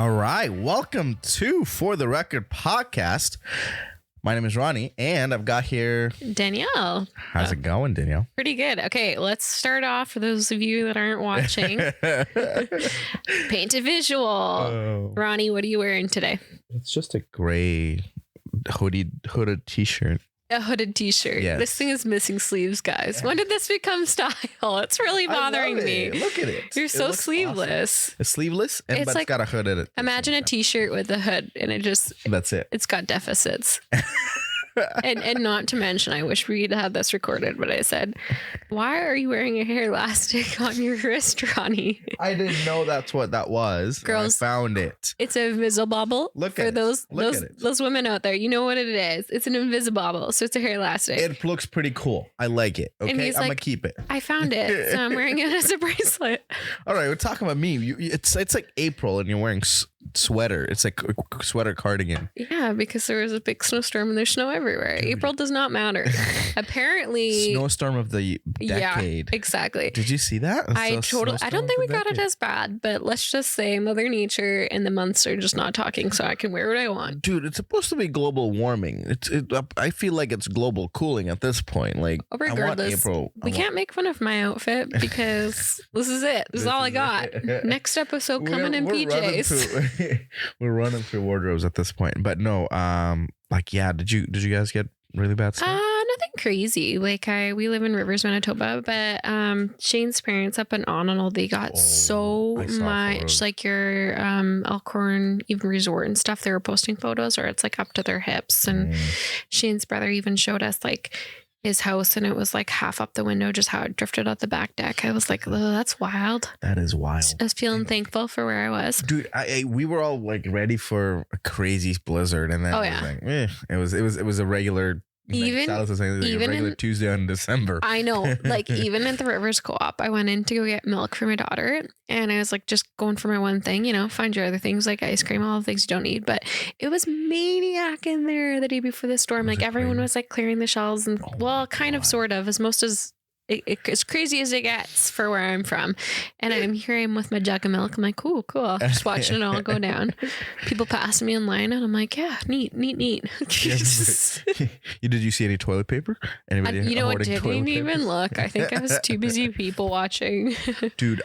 All right. Welcome to For the Record podcast. My name is Rhoni, and I've got here Danielle. How's it going, Danielle? Pretty good. Okay, let's start off for those of you that aren't watching. Paint a visual. Rhoni, what are you wearing today? It's just a gray hooded t-shirt. A hooded t-shirt. Yes. This thing is missing sleeves, guys. When did this become style? It's really bothering me. Look at it. You're so sleeveless. Awesome. It's sleeveless, but it's got a hood in it. Imagine a t-shirt with a hood, and that's it. It's got deficits. and not to mention, I wish we'd had this recorded, but I said, why are you wearing a hair elastic on your wrist, Rhoni? I didn't know that's what that was. Girls, I found it. It's a Invisibobble. Look at those women out there. You know what it is. It's an Invisibobble, so it's a hair elastic. It looks pretty cool. I like it. Okay, I'm gonna keep it. I found it, so I'm wearing it as a bracelet. All right, we're talking about me. It's like April, and you're wearing sweater. It's like a sweater cardigan. Yeah, because there was a big snowstorm and there's snow everywhere. Dude. April does not matter. Apparently, snowstorm of the decade. Yeah, exactly. Did you see that? I don't think we got it as bad, but let's just say Mother Nature and the months are just not talking, so I can wear what I want. Dude, it's supposed to be global warming. I feel like it's global cooling at this point. Like, regardless, we can't make fun of my outfit because this is it. This is all I got. Next episode coming in PJs. We're running through wardrobes at this point, but no, did you guys get really bad stuff? Nothing crazy. We live in Rivers, Manitoba, but Shane's parents up in Ononal, they got so much photos. Like your Elkhorn even resort and stuff. They were posting photos, or it's like up to their hips, and Shane's brother even showed us like his house, and it was like half up the window, just how it drifted out the back deck. I was like, oh, that's wild. That is wild. I was feeling thankful for where I was. Dude, we were all like ready for a crazy blizzard, and then it was a regular. Even a regular Tuesday in December. I know. Like, even at the Rivers Co-op, I went in to go get milk for my daughter, and I was like just going for my one thing, find your other things like ice cream, all the things you don't need. But it was maniac in there the day before the storm. Like, everyone was like clearing the shelves, and sort of, as crazy as it gets for where I'm from. And I'm here, I'm with my jug of milk. I'm like, cool. Just watching it all go down. People pass me in line, and I'm like, yeah, neat. Did you see any toilet paper? Anybody? You know what? Didn't even look. I think I was too busy people watching. Dude,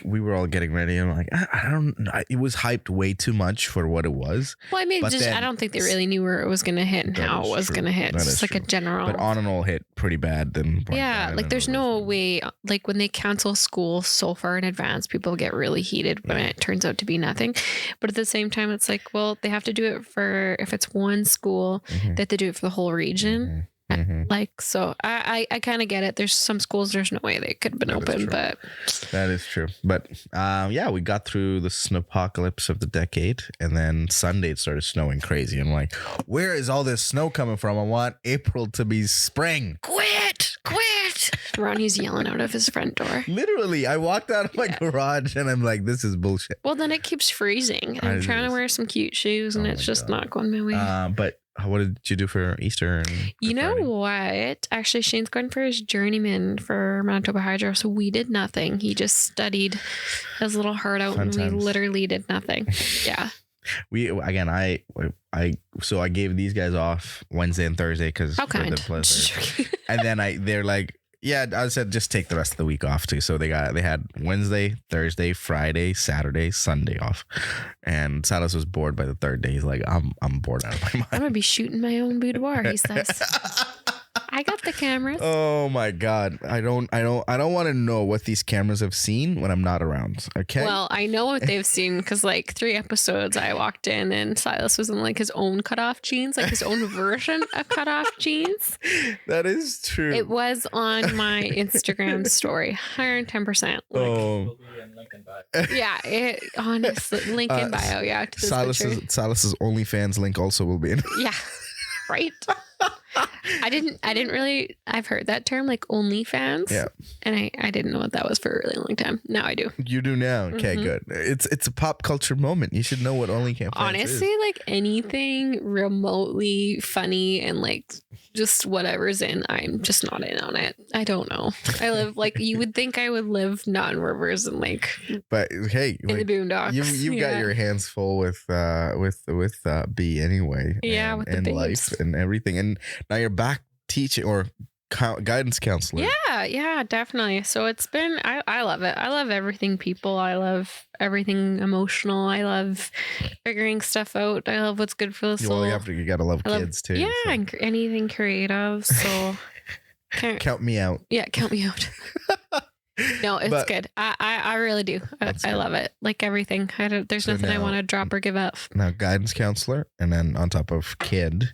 we were all getting ready, and I'm like, I don't know. It was hyped way too much for what it was. Well, I mean, I don't think they really knew where it was going to hit and how it was going to hit. It's just like a general. But Ononal hit pretty bad. Then there's no way, like when they cancel school so far in advance, people get really heated when it turns out to be nothing. But at the same time, it's like, well, they have to do it for, if it's one school, they have to do it for the whole region. So I kind of get it. There's some schools, there's no way they could have been open, but that is true. But we got through the snowpocalypse of the decade, and then Sunday it started snowing crazy. I'm like, where is all this snow coming from? I want April to be spring. Quit. Ronnie's yelling out of his front door. Literally, I walked out of my garage, and I'm like, this is bullshit. Well, then it keeps freezing. I'm trying to wear some cute shoes, and it's just not going my way. But what did you do for Easter? You know what? Actually, Shane's going for his journeyman for Manitoba Hydro, so we did nothing. He just studied his little heart out, we literally did nothing. Yeah. I gave these guys off Wednesday and Thursday because how kind. And then they're like, yeah, I said just take the rest of the week off too. So they had Wednesday, Thursday, Friday, Saturday, Sunday off. And Silas was bored by the third day. He's like, I'm bored out of my mind. I'm gonna be shooting my own boudoir, he says. I got the cameras. Oh my God. I don't want to know what these cameras have seen when I'm not around. Okay. Well, I know what they've seen because like 3 episodes I walked in and Silas was in like his own cutoff jeans, like his own version of cutoff jeans. That is true. It was on my Instagram story. 110%. Yeah, honestly, link in bio. Yeah. To Silas's OnlyFans link also will be in. Yeah. Right. I didn't really, I've heard that term like OnlyFans. Yeah. And I didn't know what that was for a really long time. Now I do. You do now. Okay, good. It's a pop culture moment. You should know what OnlyFans is. Honestly, like anything remotely funny and like just whatever's in, I'm just not in on it. I don't know. I live like you would think I would live not in rivers and like, but hey, in the boondocks. you've got your hands full with B anyway. Yeah, with the and babes. life and everything, and now you're back teaching or guidance counselor. Yeah, definitely. So it's been, I love it. I love everything people. I love everything emotional. I love figuring stuff out. I love what's good for the soul. Well, you gotta love kids too. Yeah, so. and anything creative. So Count me out. Yeah, count me out. No, it's good. I really do. I love it. Like everything. There's nothing I want to drop or give up. Now guidance counselor, and then on top of kid,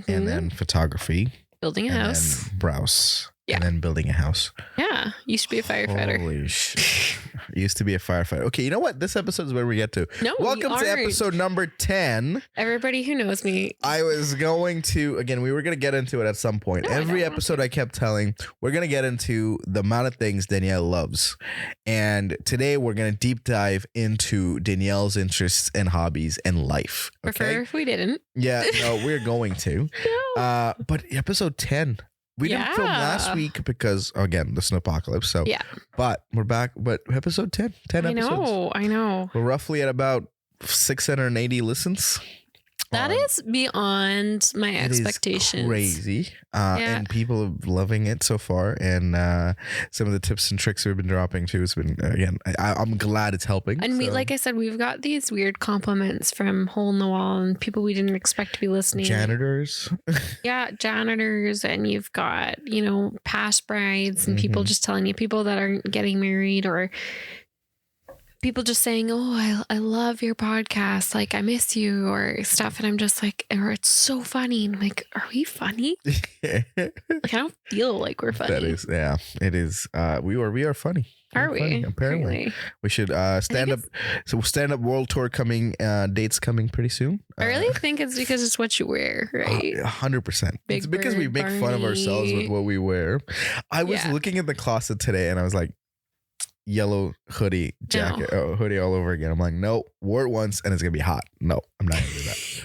and then photography. Building a house. Then browse. Yeah. And then building a house. Yeah. Used to be a firefighter. Holy shit. Used to be a firefighter. Okay, you know what? This episode is where we get to. No, welcome to episode number 10. Everybody who knows me. I was going to, again, we were going to get into it at some point. No, Every episode I kept telling, we're going to get into the amount of things Danielle loves. And today we're going to deep dive into Danielle's interests and hobbies and life. Okay? Prefer if we didn't. Yeah, no, we're going to. No. But episode 10. We didn't film last week because, again, the snowpocalyse. So, yeah. But we're back. But episode 10 episodes. I know. We're roughly at about 680 listens. That is beyond my expectations. Is crazy. And people are loving it so far. And some of the tips and tricks we've been dropping too has been, again, I'm glad it's helping. And we, like I said, we've got these weird compliments from hole in the wall and people we didn't expect to be listening. Janitors. Yeah, janitors. And you've got, past brides and people just telling you, people that aren't getting married, or people just saying, oh, I love your podcast. Like, I miss you or stuff. And I'm just like, or it's so funny. And I'm like, are we funny? Like, I don't feel like we're funny. That is, yeah, it is. We are funny. Are we? Funny, apparently. Really? We should stand up. So stand up world tour coming, dates coming pretty soon. I really think it's because it's what you wear, right? 100%. It's because we make fun of ourselves with what we wear. I was looking at the closet today and I was like, yellow hoodie jacket, hoodie all over again. I'm like, nope, wore it once and it's gonna be hot. No, I'm not gonna do that.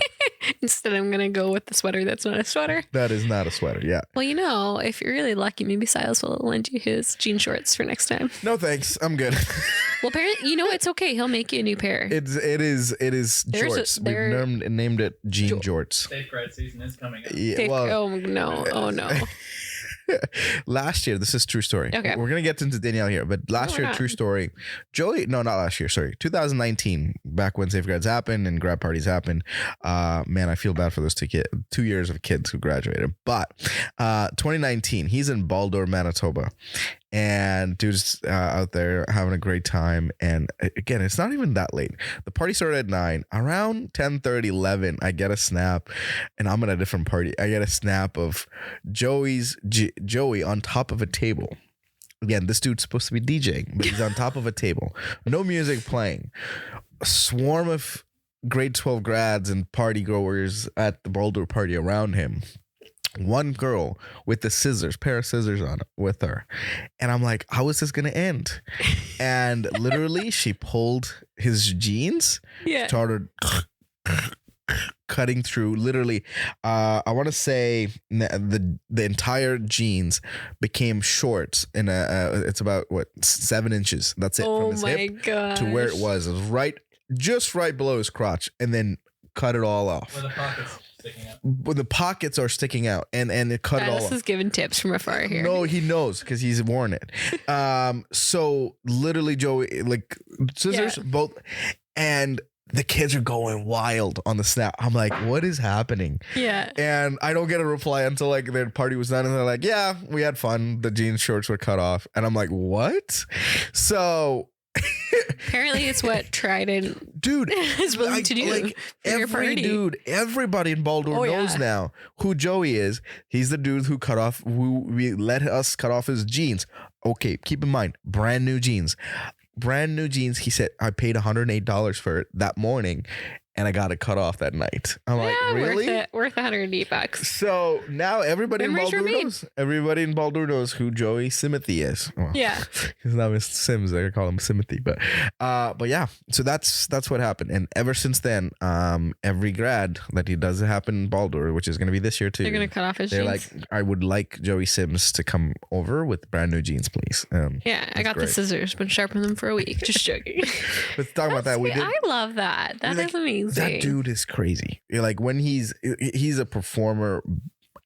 Instead, I'm gonna go with the sweater that's not a sweater. That is not a sweater. Yeah. Well, if you're really lucky, maybe Silas will lend you his jean shorts for next time. No thanks, I'm good. Well, apparently, it's okay. He'll make you a new pair. It is jorts. We've named it jean jorts. Safe grad season is coming up. Yeah, oh no. Last year, this is true story. Okay. We're going to get into Danielle here, but last year, true story. Not last year, sorry. 2019, back when Safe Grads happened and grad parties happened. Man, I feel bad for those 2 years of kids who graduated. But 2019, he's in Baldor, Manitoba. And dude's out there having a great time. And again, it's not even that late. The party started at 9. Around 10:30, 11, I get a snap, and I'm at a different party. I get a snap of Joey on top of a table. Again, this dude's supposed to be DJing, but he's on top of a table. No music playing. A swarm of grade 12 grads and party goers at the Boulder party around him. One girl with the pair of scissors on it with her. And I'm like, how is this going to end? And literally she pulled his jeans, started cutting through literally. I want to say the entire jeans became shorts in it's about 7 inches. That's it from his hip to where it was. It was just right below his crotch, and then cut it all off. Where the pockets sticking out. When the pockets are sticking out, and it cut it all off. This is giving tips from afar here. No, he knows because he's worn it. So literally, Joey, like scissors, both, and the kids are going wild on the snap. I'm like, what is happening? Yeah. And I don't get a reply until like their party was done, and they're like, yeah, we had fun. The jeans shorts were cut off, and I'm like, what? So. Apparently it's what Trident is willing to do. Like everybody in Boulder knows now who Joey is. He's the dude who we let us cut off his jeans. Okay, keep in mind, brand new jeans. He said, I paid $108 for it that morning. and I got it cut off that night. I'm like, really? Worth $108. So now everybody Memories in were Baldur made. knows. Everybody in Baldur knows who Joey Simothy is. Well, Yeah. his name is Sims. I call him Simothy, but yeah. So that's what happened, and ever since then, every grad that he does happen in Baldur, which is going to be this year too. They're gonna cut off his They're jeans. like, I would like Joey Sims to come over with brand new jeans, please. Yeah, I got the great. scissors. Been sharpening them for a week. Just joking. Let's talk about that. We did. I love that. That Like, is amazing. That dude is crazy. Like when he's a performer.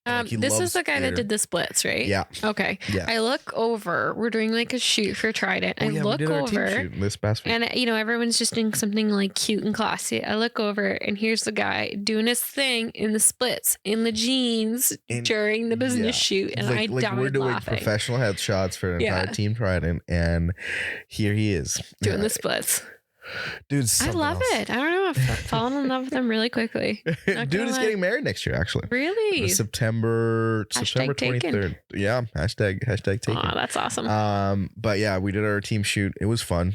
Like, he This loves is the guy that theater. did the splits, right? Yeah. Okay. Yeah. I look over. We're doing like a shoot for Trident. Oh, I yeah, we look did our team over. shoot this past week. And everyone's just doing something like cute and classy. I look over and here's the guy doing his thing in the splits, in the jeans during the business shoot. And I died we're doing laughing. professional headshots for an Yeah. entire team Trident, and here he is Doing the splits. Dude, I love it. I don't know. I've fallen in love with him really quickly. Not Dude gonna is lie. getting married next year, actually. Really? September Hashtag taken. 23rd. Yeah, hashtag taken. Oh, that's awesome. But yeah, we did our team shoot. It was fun.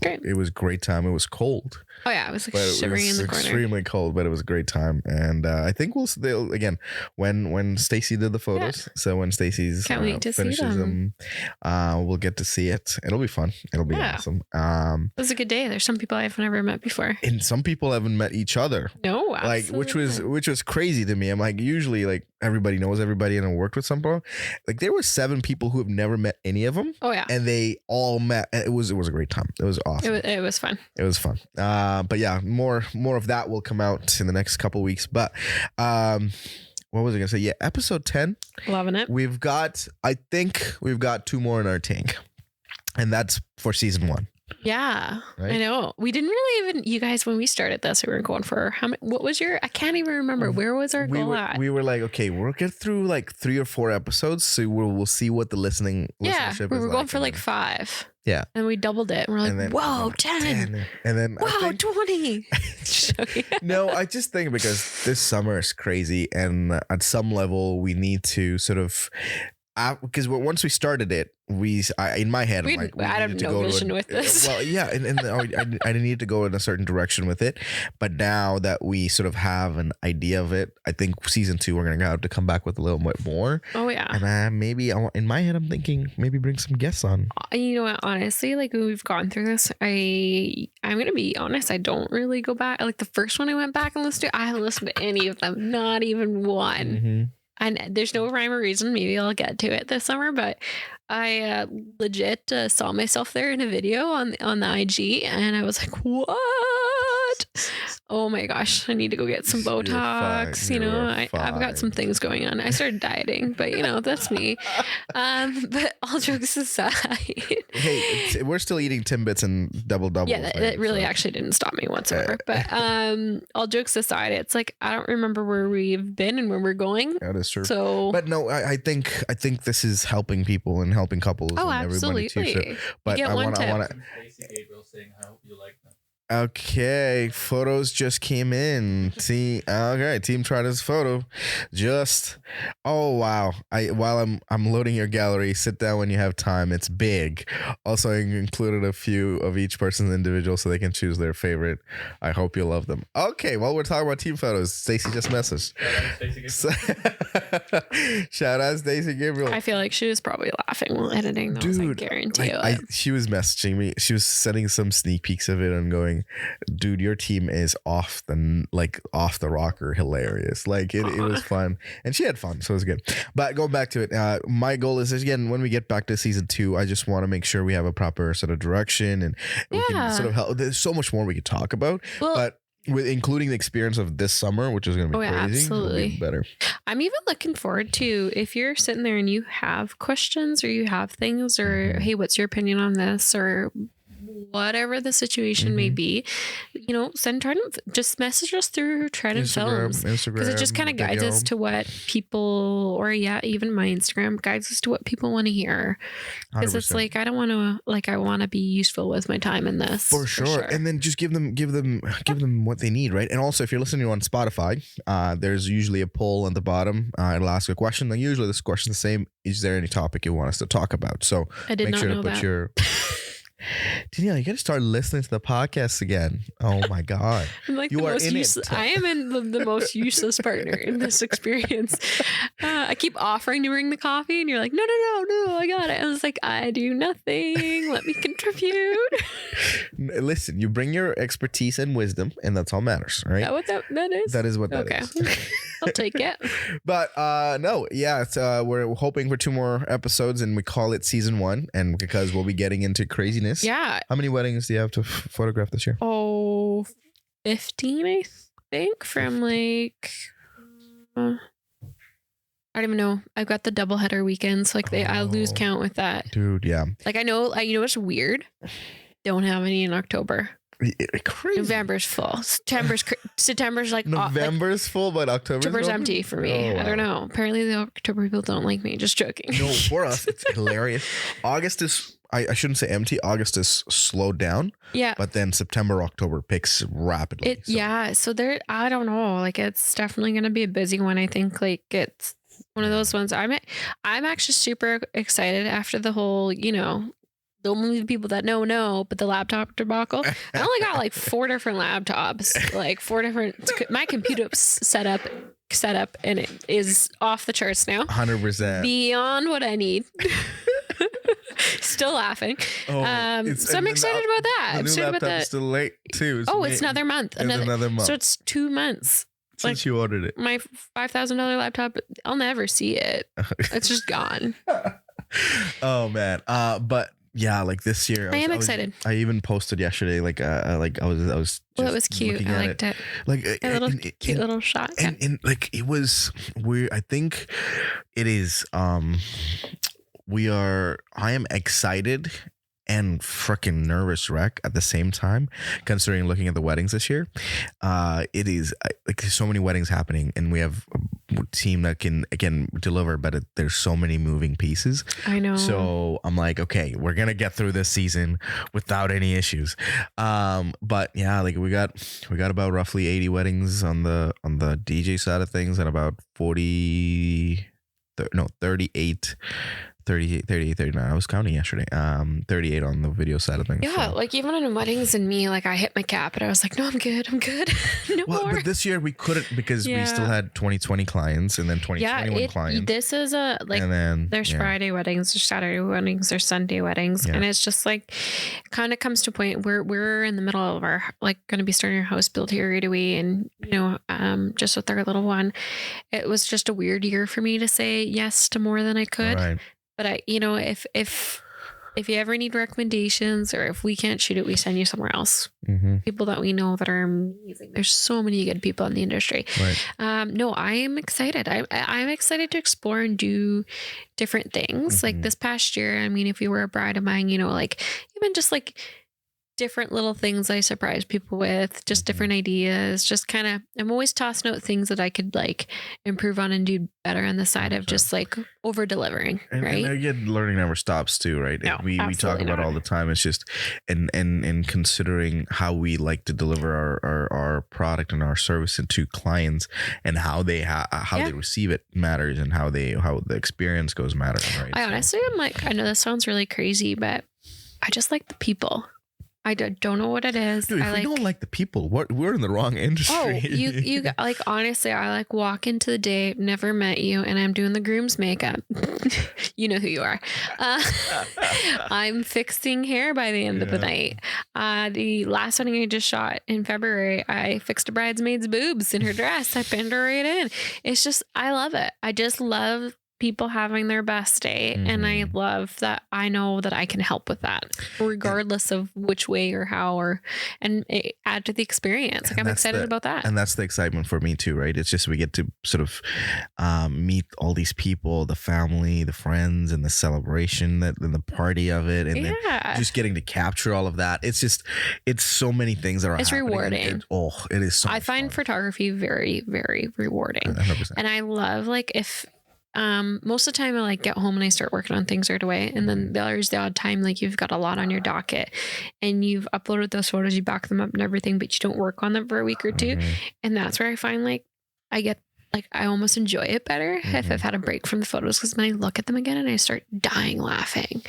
Great. It was a great time. It was cold. Oh yeah, I was like But it shivering was in the corner. extremely cold, but it was a great time. And I think they'll again when Stacy did the photos. So when Stacy's Can't wait to see finishes them. we'll get to see it. It'll be fun. It'll be Yeah. awesome. It was a good day. There's some people I've never met before. And some people haven't met each other. No, Like absolutely. which was crazy to me. I'm like, usually like everybody knows everybody and I worked with some people. Like there were 7 people who have never met any of them. Oh yeah, And they all met. It was a great time. It was awesome. it was fun. It was fun. But yeah, more of that will come out in the next couple of weeks. But what was I gonna say? Yeah, episode 10. Loving it. I think we've got 2 more in our tank. And that's for season 1. Yeah, Right? I know. We didn't really even, you guys, when we started this, we were going for how many, what was your, I can't even remember. Where was our goal at? We were like, okay, we'll get through like 3 or 4 episodes. So we'll see what the listening Yeah, listenership we is were going like, for and like then- 5. Yeah. And we doubled it. And we're and like, then whoa, 10. And then Wow, I think, 20. Just joking. no, I just think because this summer is crazy, and at some level we need to sort of, because once we started it, in my head, I'm like, we I have needed to no go vision to with this. Well, yeah, and I need to go in a certain direction with it, but now that we sort of have an idea of it, I think season 2 we're gonna have to come back with a little bit more. Oh yeah. And maybe in my head, I'm thinking maybe bring some guests on. You know what? Honestly, like when we've gone through this, I'm gonna be honest. I don't really go back. Like the first one I went back and listened to, I haven't listened to any of them, not even one. Mm-hmm. And there's no rhyme or reason. Maybe I'll get to it this summer, but I legit saw myself there in a video on the IG, and I was like, "What? Oh my gosh! I need to go get some You're Botox." fine. You know, You're I've fine. got some things going on. I started dieting, but that's me. But all jokes aside, Hey, we're still eating Timbits and double doubles. yeah, that really actually didn't stop me whatsoever. But all jokes aside, it's like I don't remember where we've been and where we're going. That is true. So, But no, I think this is helping people and helping couples oh, and everybody too. absolutely. So, but get I one want tip. From Stacey Gabriel saying, I hope you like them. Okay, photos just came in. Okay, Team Trident's photo. Oh wow! While I'm loading your gallery, sit down when you have time. It's big. Also, I included a few of each person's individual so they can choose their favorite. I hope you love them. Okay, well we're talking about team photos. Stacey just messaged. Shout out Stacey Gabriel. I feel like she was probably laughing while editing those. I Dude, guarantee you. she was messaging me. She was sending some sneak peeks of it and going, "Dude, your team is off the rocker, hilarious. Like it was fun, and she had fun, so it was good." But going back to it, my goal is again when we get back to season 2, I just want to make sure we have a proper sort of direction, and we can sort of help. There's so much more we could talk about, Well, but with including the experience of this summer, which is going to be Oh, yeah, crazy, it'll be absolutely. better. I'm even looking forward to if you're sitting there and you have questions or you have things or hey, what's your opinion on this or whatever the situation may be, send Trident, just message us through Trident Films. Instagram, Because it just kind of guides us to what people, or even my Instagram guides us to what people want to hear. Because it's 100%. like I don't want to, I want to be useful with my time in this. For sure. And then just give them what they need, right? And also, if you're listening on Spotify, there's usually a poll on the bottom. It'll ask a question. And usually this question's the same. Is there any topic you want us to talk about? So I did make not sure know to put that. your Danielle, you got to start listening to the podcast again. Oh my God. I'm like You the are most in it. useless. I am in the most useless partner in this experience. I keep offering to bring the coffee, and you're like, no, I got it. I was like, I do nothing. Let me contribute. Listen, you bring your expertise and wisdom, and that's all matters, right? Is that what that is? That is what that Okay. is. I'll take it. But no, yeah, it's, we're hoping for 2 more episodes, and we call it season 1, and because we'll be getting into craziness. Yeah. How many weddings do you have to photograph this year? Oh, 15, I think, from like I don't even know. I've got the double header weekends. Like I lose count with that. Dude, yeah. Like I know, you know what's weird? Don't have any in October. Crazy. November's full. September's like November's full, but October's empty for me. Oh, wow. I don't know. Apparently the October people don't like me. Just joking. No, for us, it's hilarious. August is, I shouldn't say empty. August is slowed down. Yeah. But then September, October picks rapidly. Yeah. So there, I don't know. Like it's definitely going to be a busy one. I think like it's one of those ones. I'm actually super excited after the whole, you know, the only people that know, but the laptop debacle. I only got like 4 different laptops, like 4 different. My computer's set up, and it is off the charts now. 100%. Beyond what I need. Still laughing. So I'm excited about that. I'm excited about that. Still late too. It's another month. Another month. So it's 2 months. Since you ordered it. My $5,000 laptop, I'll never see it. It's just gone. Oh man. But yeah, like this year, I am excited. I even posted yesterday, like I was. Well, it was cute. I liked it. Like a little cute little shot. And like it was weird. I think it is. I am excited and freaking nervous wreck at the same time, considering looking at the weddings this year. It is like there's so many weddings happening, and we have a team that can deliver, but there's so many moving pieces. I know. So I'm like, okay, we're gonna get through this season without any issues. But yeah, like we got about roughly 80 weddings on the DJ side of things, and about 38, 39. I was counting yesterday. 38 on the video side of things. Yeah, so. like even in weddings and me, like I hit my cap, and I was like, no, I'm good. No more. But this year we couldn't because we still had 2020 clients and then 2021 clients. This is and then there's Friday weddings, there's Saturday weddings, there's Sunday weddings, and it's just like kind of comes to a point where we're in the middle of our like going to be starting our house build here right away, and just with our little one, it was just a weird year for me to say yes to more than I could. Right. But if you ever need recommendations, or if we can't shoot it, we send you somewhere else. Mm-hmm. People that we know that are amazing. There's so many good people in the industry. Right. No, I am excited. I'm excited to explore and do different things. Like this past year, I mean, if you were a bride of mine, like even just like different little things I surprise people with, just different ideas, just kind of, I'm always tossing out things that I could like improve on and do better on the side of just like over delivering. Right. And again, learning never stops too, right? No, we talk about all the time. It's just, and considering how we like to deliver our product and our service to clients, and how they they receive it matters, and how the experience goes matters. Right. Honestly, I'm like, I know this sounds really crazy, but I just like the people. I don't know what it is. Dude, if we don't like the people, we're in the wrong industry. Oh, you like, honestly, I like walk into the day, never met you, and I'm doing the groom's makeup. You know who you are. I'm fixing hair by the end of the night. The last wedding I just shot in February, I fixed a bridesmaid's boobs in her dress. I pinned her right in. It's just, I love it. I just love people having their best day, and I love that I know that I can help with that, regardless of which way or how, and add to the experience. Like I'm excited about that, and that's the excitement for me too, right? It's just we get to sort of meet all these people, the family, the friends, and the celebration, and the party of it, and then just getting to capture all of that. It's so many things that are. It's happening, rewarding. It is. So I find photography very, very rewarding, 100%. and I love like if. Most of the time I like get home and I start working on things right away. And then there's the odd time, like you've got a lot on your docket and you've uploaded those photos, you back them up and everything, but you don't work on them for a week or two. And that's where I find like I get like I almost enjoy it better if I've had a break from the photos, because when I look at them again and I start dying laughing,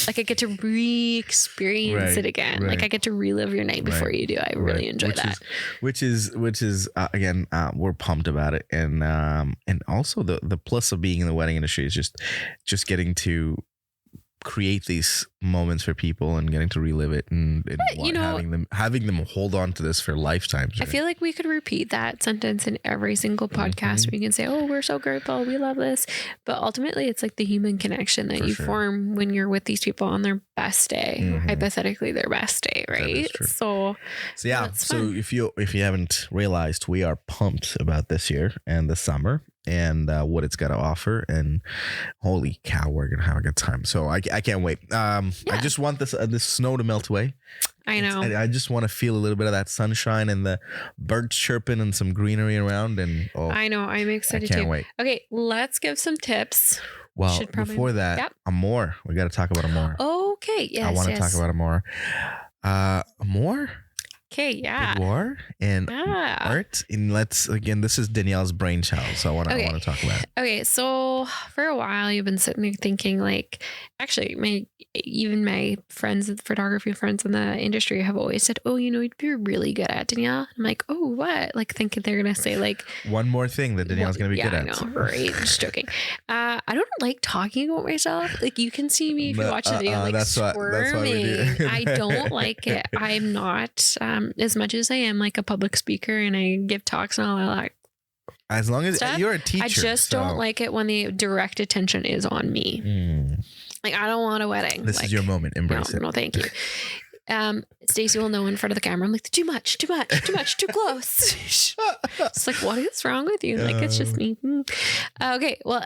like I get to re-experience it again. Like I get to relive your night before you do. I really enjoy that. Which is again, we're pumped about it, and also the plus of being in the wedding industry is just getting to create these moments for people and getting to relive it, and having them hold on to this for lifetimes. Right? I feel like we could repeat that sentence in every single podcast. We can say, oh, we're so grateful, we love this, but ultimately it's like the human connection that you form when you're with these people on their best day, hypothetically their best day, right? So yeah, so if you haven't realized, we are pumped about this year and the summer and what it's got to offer, and holy cow, we're gonna have a good time. So I can't wait. I just want this snow to melt away. I know. I just want to feel a little bit of that sunshine and the birds chirping and some greenery around, and I know, I'm excited too. I can't wait. Okay, let's give some tips. Well, before that, Amour, we got to talk about Amour. Okay, yes, I want to talk about Amour. Amour. Okay, yeah. Boudoir and art. And this is Danielle's brainchild, so I want to talk about it. Okay, so for a while you've been sitting there thinking, like, actually my friends, photography friends in the industry have always said, oh, you'd be really good at, Danielle. I'm like, oh, what? Like thinking they're going to say like one more thing that Danielle's going to be good at. I know, right? Just joking. I don't like talking about myself. Like you can see me if you watch the video, like squirming. I don't like it. I'm not, as much as I am like a public speaker and I give talks and all that. As long as you're a teacher. I just don't like it when the direct attention is on me. Like I don't want a wedding. This is your moment. Embrace it. No, thank you. Stacey will know in front of the camera. I'm like, too much, too close. It's like, what is wrong with you? Like, it's just me. Okay. Well,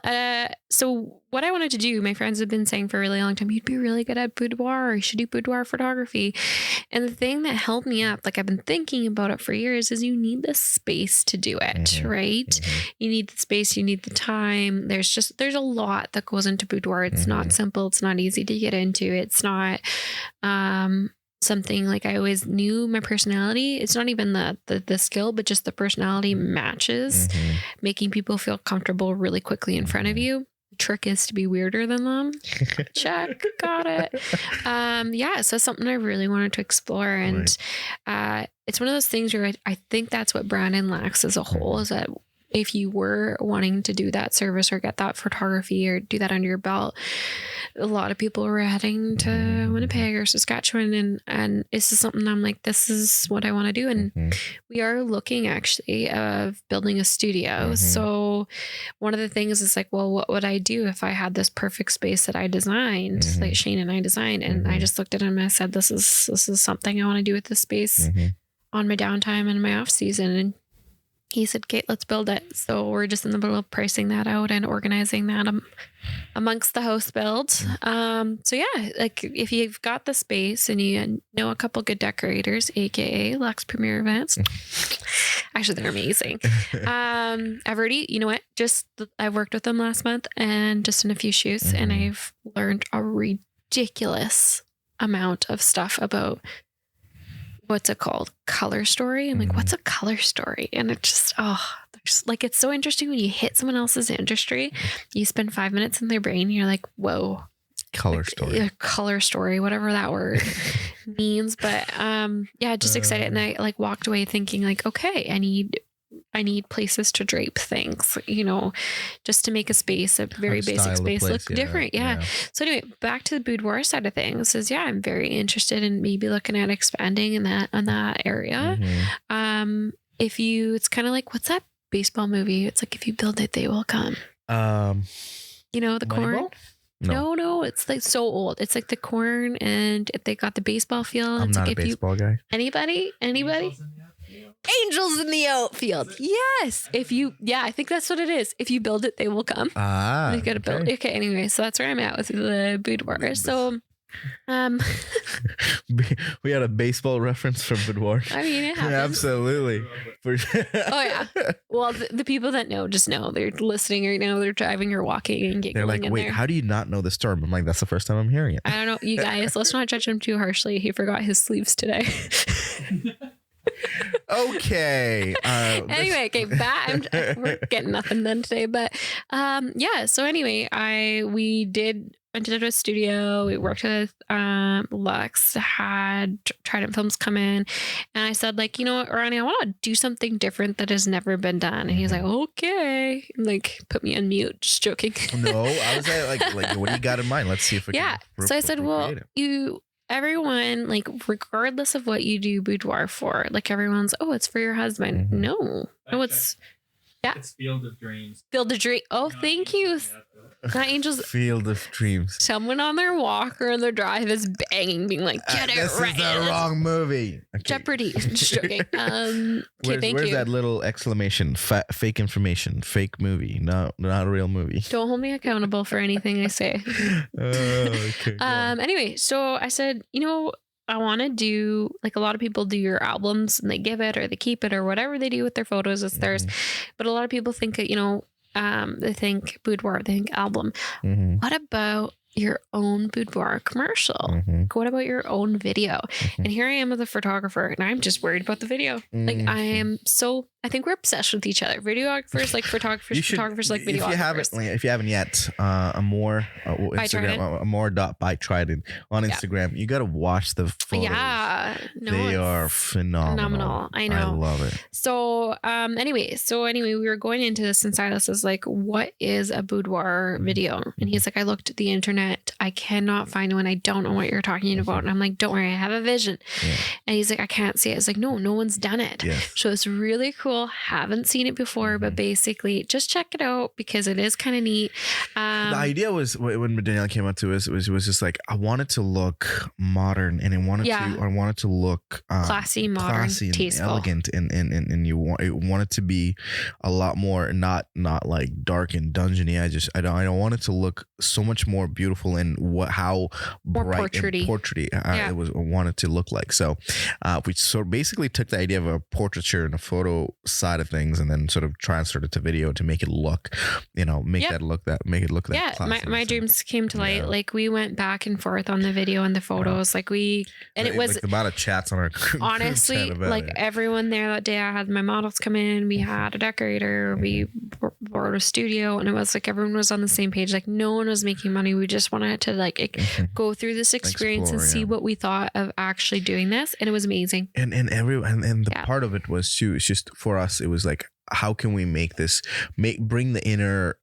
so what I wanted to do, my friends have been saying for a really long time, you'd be really good at boudoir, or you should do boudoir photography. And the thing that held me up, like I've been thinking about it for years, is you need the space to do it, right? You need the space, you need the time. There's a lot that goes into boudoir. It's not simple. It's not easy to get into. It's not, something like I always knew my personality. It's not even the skill, but just the personality matches, making people feel comfortable really quickly in front of you. The trick is to be weirder than them. Check. Got it. So something I really wanted to explore. And it's one of those things where I think that's what Brandon lacks as a whole, is that if you were wanting to do that service or get that photography or do that under your belt, a lot of people were heading to Winnipeg or Saskatchewan, and this is something I'm like, this is what I want to do. And we are looking actually of building a studio. So one of the things is like, well, what would I do if I had this perfect space that I designed, like Shane and I designed, and I just looked at him and I said, this is something I want to do with this space on my downtime and my off season. And he said, Kate, let's build it. So we're just in the middle of pricing that out and organizing that amongst the house build. So yeah, like if you've got the space and you know a couple good decorators, AKA Lux Premier Events, actually they're amazing. I've already, you know what, I worked with them last month and just in a few shoots, and I've learned a ridiculous amount of stuff about what's it called? Color story. I'm like, what's a color story? And it's just, like, it's so interesting when you hit someone else's industry, you spend 5 minutes in their brain and you're like, whoa. Color story. Color story, whatever that word means. But just excited. And I like walked away thinking like, okay, I need places to drape things, just to make a space, a very basic space, look different. Yeah. So anyway, back to the boudoir side of things is, I'm very interested in maybe looking at expanding in that area. It's kind of like, what's that baseball movie? It's like, if you build it, they will come. The corn. No, it's like so old. It's like the corn, and they got the baseball field. I'm it's not like a baseball guy. Anybody? Angels in the outfield. Yes. I think that's what it is. If you build it, they will come. You got to build. Okay. Anyway, so that's where I'm at with the boudoir. So, we had a baseball reference from boudoir. I mean, it happens. Absolutely. For sure. Oh yeah. Well, the people that know just know. They're listening right now. They're driving or walking and giggling. They're like, wait, how do you not know this term? I'm like, that's the first time I'm hearing it. I don't know, you guys. Let's not judge him too harshly. He forgot his sleeves today. Okay. Anyway, okay, back. We're getting nothing done today, but yeah. So anyway, we did rented a studio. We worked with Lux, had Trident Films come in, and I said, like, you know what, Ronnie, I want to do something different that has never been done. And he's like, okay, like put me on mute. Just joking. No, I was like, what do you got in mind? Let's see if we can. So I said, well, everyone, like, regardless of what you do boudoir for, like, everyone's, oh, it's for your husband. No, it's Field of Dreams. Field of Dreams. Oh, thank you. Not Angels. Field of Dreams. Someone on their walker in their drive is banging, being like, get it this right. This is the wrong movie. Okay. Jeopardy. Just joking. Okay, where's that little exclamation? Fake information. Fake movie. No, not a real movie. Don't hold me accountable for anything I say. Okay. Anyway, so I said, you know, I want to do, like, a lot of people do your albums and they give it or they keep it or whatever they do with their photos. It's theirs. But a lot of people think that, you know, they think boudoir, they think album. What about your own boudoir commercial? What about your own video? And here I am as a photographer, and I'm just worried about the video. Like, I think we're obsessed with each other. Videographers like photographers, photographers like videographers. If you haven't yet, Amour, Instagram, Amour.bytrident on Instagram. You got to watch the photos. Yeah. No, they are phenomenal. I know. I love it. So, anyway, we were going into this, and Silas is like, what is a boudoir video? And he's like, I looked at the internet. I cannot find one. I don't know what you're talking about. And I'm like, don't worry, I have a vision. And he's like, I can't see it. It's like, no one's done it. So it's really cool. Haven't seen it before, but basically just check it out because it is kind of neat. The idea was when Danielle came up to us, it was just like, I wanted to look modern, and I wanted to look classy, modern, tasteful, elegant, and you want it to be a lot more not like dark and dungeony. I don't want it to look so much more beautiful and how bright and portraity I wanted to look like. So we sort of basically took the idea of a portraiture and a photo side of things and then sort of transferred it to video to make it look, make it look that classy. My dreams came to light. Like, we went back and forth on the video and the photos. Like, it was like the amount of chats on our honestly, like, everyone there that day. I had my models come in, we had a decorator, we borrowed a studio, and it was like everyone was on the same page. Like, no one was making money. We just wanted to go through this experience and see what we thought of actually doing this, and it was amazing. And the part of it was too, it's just for us, it was like, how can we make this bring the inner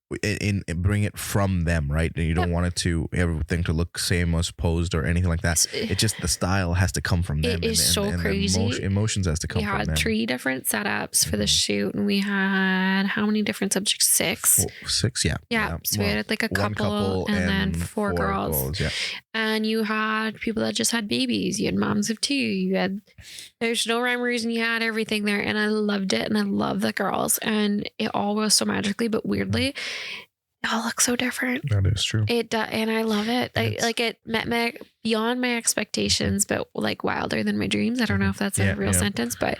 bring it from them, right? And you don't want it to everything to look same as posed or anything like that. It just, the style has to come from them. It is so crazy. Emotions has to come from them. We had 3 different setups for the shoot, and we had how many different subjects? 6. 6, yeah. Yeah. So we had like a couple and then 4 girls. Yeah. And you had people that just had babies. You had moms of 2. There's no rhyme or reason. You had everything there, and I loved it, and I love the girls, and it all was so magically, but weirdly, it all looks so different. That is true. It and I love it. It met beyond my expectations, but like wilder than my dreams. I don't know if that's a real sentence, but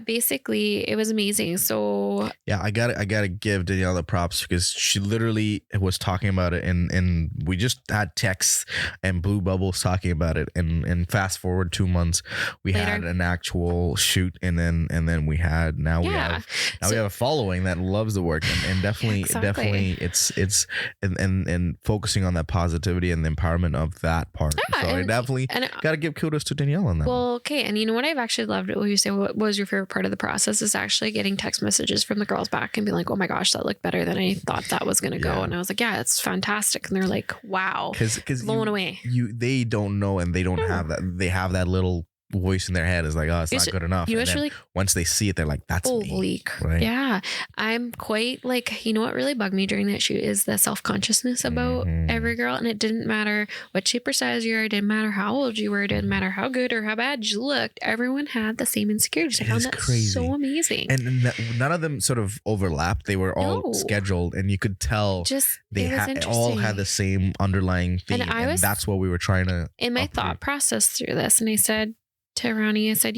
basically it was amazing. So I gotta give Danielle the props because she literally was talking about it, and we just had texts and Blue Bubbles talking about it, and fast forward 2 months, we had an actual shoot, and then we have a following that loves the work, and definitely it's and focusing on that positivity and the empowerment of that part. So I definitely got to give kudos to Danielle on that. Well, okay. And you know what I've actually loved? What you say, what was your favorite part of the process is actually getting text messages from the girls back and being like, oh my gosh, that looked better than I thought that was going to go. And I was like, yeah, it's fantastic. And they're like, wow, because blown away. They don't know, and they don't have that. They have that little voice in their head is like, oh, it's not good enough. You know, it's really, once they see it, they're like, that's me. Right? Yeah. I'm quite like, you know what really bugged me during that shoot is the self-consciousness about every girl. And it didn't matter what shape or size you were. It didn't matter how old you were. It didn't matter how good or how bad you looked. Everyone had the same insecurities. I found that so amazing. And none of them sort of overlapped. They were all scheduled, and you could tell they all had the same underlying theme. And that's what we were trying to in my thought process through this. And I said to Rhoni, I said,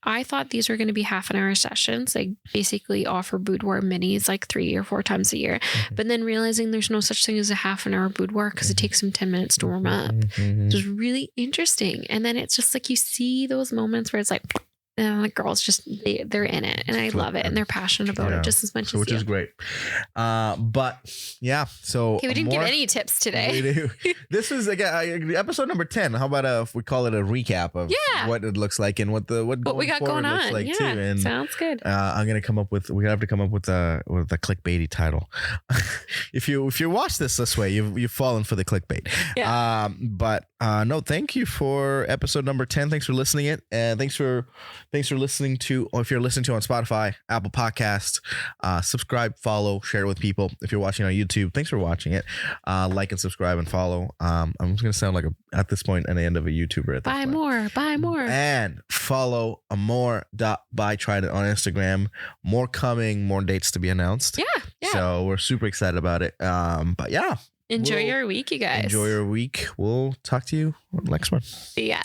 I thought these were going to be half an hour sessions. Like basically offer boudoir minis like 3 or 4 times a year. But then realizing there's no such thing as a half an hour boudoir because it takes them 10 minutes to warm up. It was really interesting. And then it's just like you see those moments where it's like, and the girls just they're in it, and I love it, and they're passionate about it just as much as you. Which is great. But yeah, so okay, we didn't give any tips today. This is again episode number 10. How about if we call it a recap of what it looks like and what we got going on looks like too. And sounds good. We have to come up with a clickbaity title. if you watch this way, you've fallen for the clickbait. Yeah. But no, thank you for episode number 10. Thanks for listening it, and thanks for listening to, or if you're listening to on Spotify, Apple Podcasts, subscribe, follow, share it with people. If you're watching on YouTube, thanks for watching it. Like and subscribe and follow. I'm just gonna sound like at this point an end of a YouTuber. Buy more, and follow Amour.bytrident on Instagram. More coming, more dates to be announced. Yeah. So we're super excited about it. But yeah, enjoy your week, you guys. Enjoy your week. We'll talk to you next one. See ya.